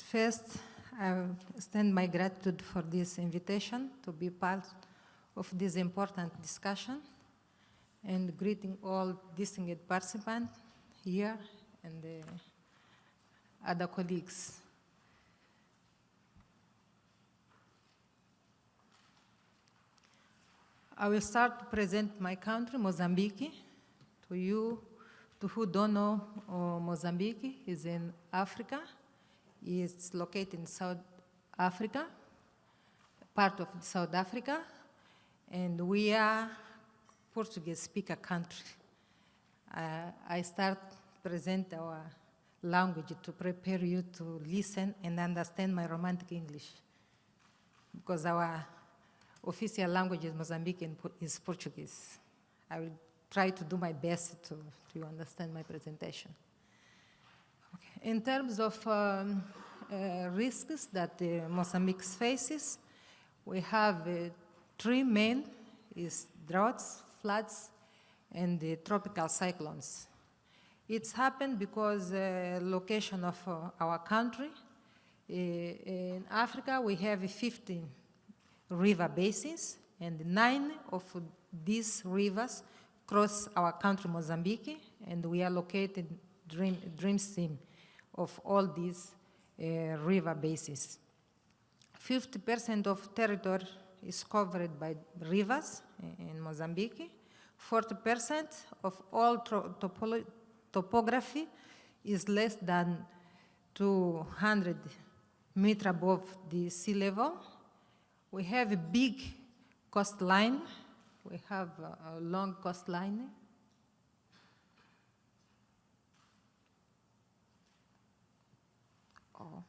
First, I extend my gratitude for this invitation to be part of this important discussion, and greeting all distinguished participants here and the other colleagues. I will start to present my country, Mozambique, to you. To who don't know, Mozambique is in Africa. It's located in South Africa, part of South Africa, and we are Portuguese speaker country. I start present our language to prepare you to listen and understand my romantic English, because our official language in Mozambique is Portuguese. I will try to do my best to understand my presentation. Okay. In terms of risks that Mozambique faces, we have three main, is droughts, floods, and the tropical cyclones. It's happened because location of our country. In Africa, we have 15 river basins, and 9 of these rivers cross our country, Mozambique, and we are located downstream of all these river basins. 50% of territory is covered by rivers in Mozambique. 40% of all topography is less than 200 meters above the sea level. We have a big coastline. We have a long coastline. Oh.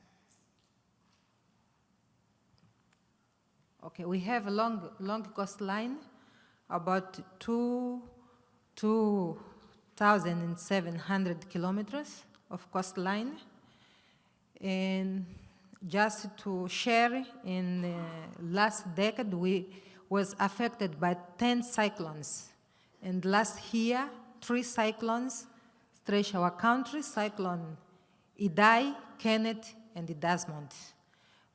Okay, we have a long coastline, about 2,700 kilometers of coastline. And just to share, in the last decade, we was affected by 10 cyclones. And last year, 3 cyclones stretched our country: Cyclone Idai, Kenneth, and the Desmond.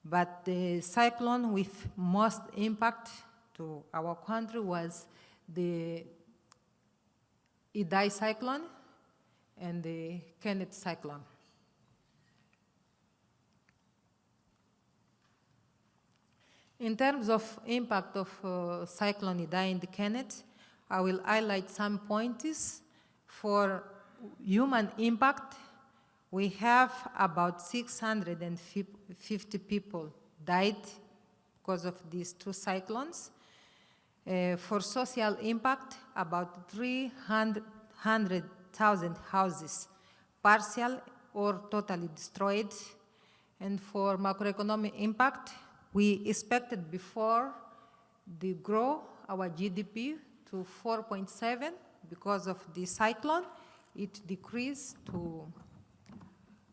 But the cyclone with most impact to our country was the Idai cyclone and the Kenneth cyclone. In terms of impact of Cyclone Idai and the Kenneth, I will highlight some points. For human impact, we have about 650 people died because of these 2 cyclones. For social impact, about 300,000 houses partial or totally destroyed. And for macroeconomic impact, we expected before to grow our GDP to 4.7. Because of the cyclone, it decreased to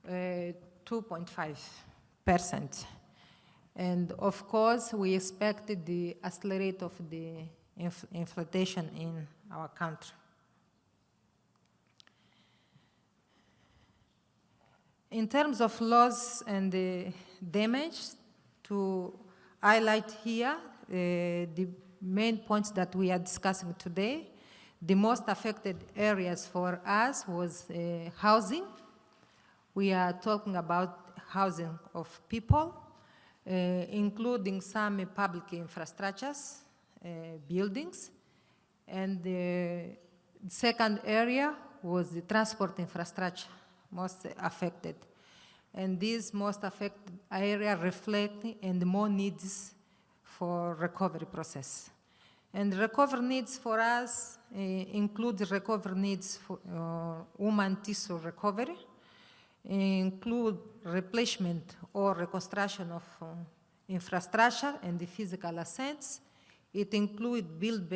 2.5%. And of course, we expected the accelerate of the inflation in our country. In terms of loss and the damage, to highlight here the main points that we are discussing today. The most affected areas for us was housing. We are talking about housing of people, including some public infrastructures, buildings. And the second area was the transport infrastructure, most affected. And this most affected area reflect and more needs for recovery process. And recovery needs for us include recovery needs for human tissue recovery, include replacement or reconstruction of infrastructure and the physical assets. It includes build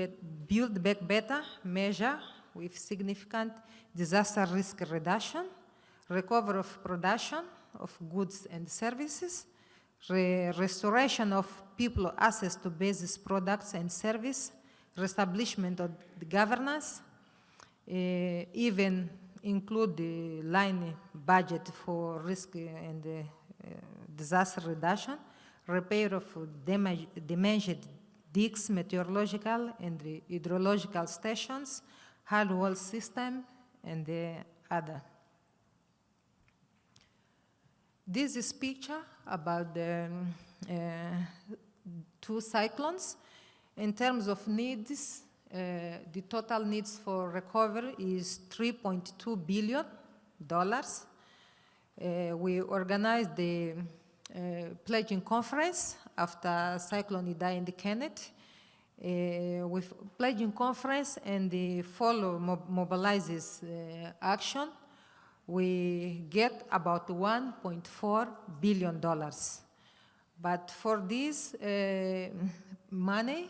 back better measure with significant disaster risk reduction, recovery of production of goods and services, restoration of people access to basic products and service, reestablishment of the governance, even include the line budget for risk and disaster reduction, repair of damaged digs, meteorological and hydrological stations, hull wall system, and the other. This is picture about the two cyclones. In terms of needs, the total needs for recovery is $3.2 billion. We organized the pledging conference after Cyclone Idai in the Kenneth. With pledging conference and the follow mobilizes action, we get about $1.4 billion. But for this money,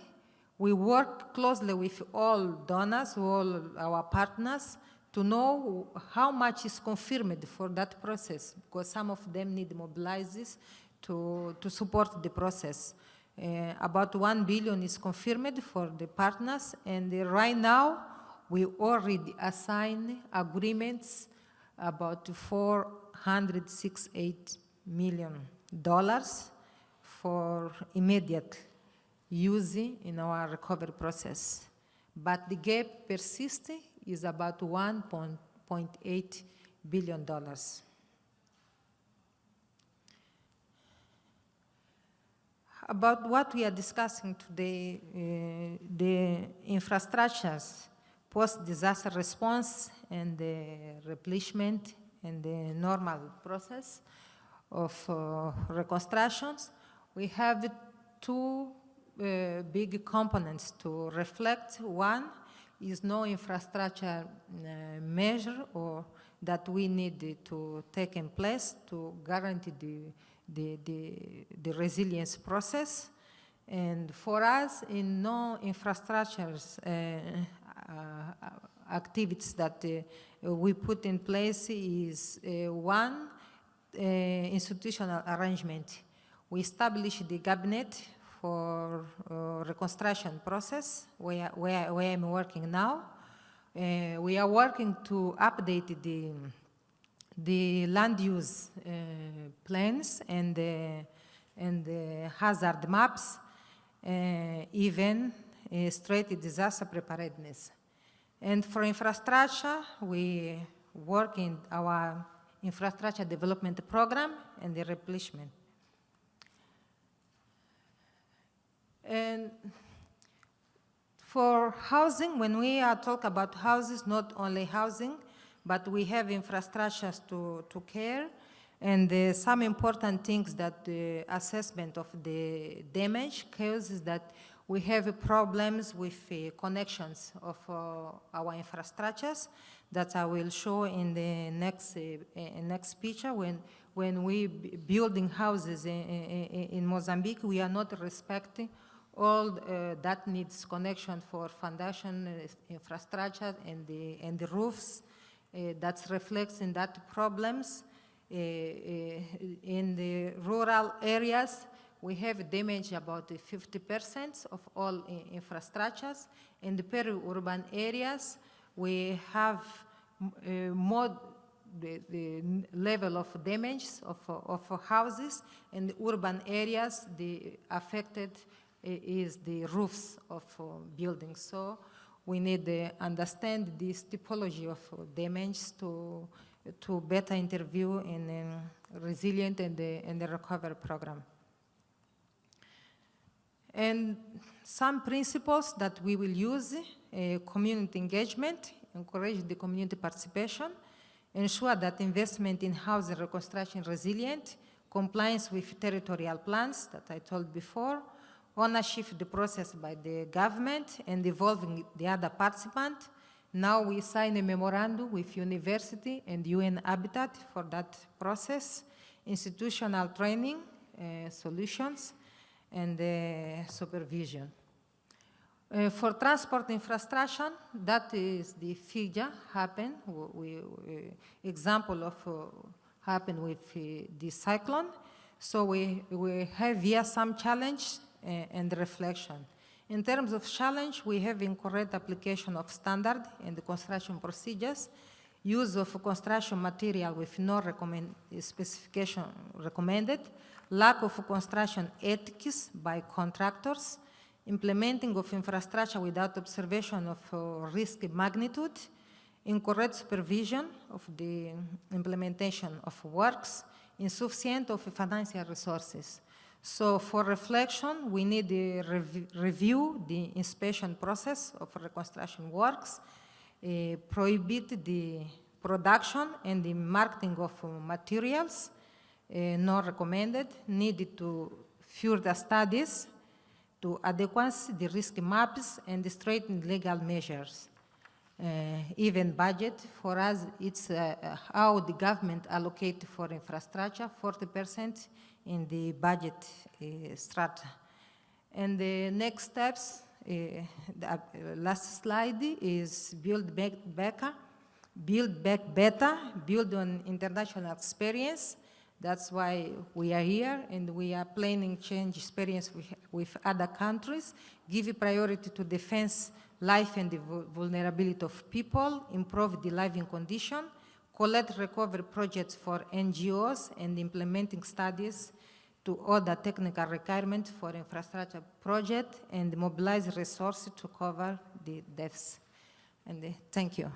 we work closely with all donors, all our partners, to know how much is confirmed for that process, because some of them need mobilizes to support the process. About $1 billion is confirmed for the partners, and right now we already assign agreements about $468 million for immediate use in our recovery process. But the gap persists is about $1.8 billion. About what we are discussing today, the infrastructures, post-disaster response and the replenishment and the normal process of reconstructions, we have two big components to reflect. One is no infrastructure measure or that we need to take in place to guarantee the resilience process. And for us, in no infrastructures activities that we put in place is one, institutional arrangement. We established the cabinet for reconstruction process where I'm working now. We are working to update the land use plans and the hazard maps, even straight disaster preparedness. And for infrastructure, we work in our infrastructure development program and the replenishment. And for housing, when we are talking about houses, not only housing, but we have infrastructures to care, and some important things that the assessment of the damage causes that we have problems with connections of our infrastructures that I will show in the next picture. When we building houses in Mozambique, we are not respecting all that needs connection for foundation infrastructure and the roofs. That reflects in that problems. In the rural areas, we have damage about 50% of all infrastructures. In the peri-urban areas, we have more the level of damage of houses. In the urban areas, the affected is the roofs of buildings. So we need to understand this typology of damage to better interview in resilient and the recovery program. And some principles that we will use, community engagement, encourage the community participation, ensure that investment in housing reconstruction resilient, compliance with territorial plans that I told before, ownership the process by the government and involving the other participant. Now we sign a memorandum with university and UN Habitat for that process, institutional training, solutions, and supervision. For transport infrastructure, that is the figure happen, example of happen with the cyclone. So we have here some challenge and reflection. In terms of challenge, we have incorrect application of standard and the construction procedures. use of construction material with no specification recommended, lack of construction ethics by contractors, implementing of infrastructure without observation of risk magnitude, incorrect supervision of the implementation of works, insufficient of financial resources. So for reflection, we need to review the inspection process of reconstruction works, prohibit the production and the marketing of materials, not recommended, needed to further studies to adequacy the risk maps and straighten legal measures. Even budget, for us, it's how the government allocate for infrastructure, 40% in the budget strata. And the next steps, the last slide is build back better, build on international experience. That's why we are here, and we are planning change experience with other countries, give priority to defense life and the vulnerability of people, improve the living condition, collect recovery projects for NGOs, and implementing studies to other technical requirements for infrastructure project, and mobilize resources to cover the deaths. And thank you.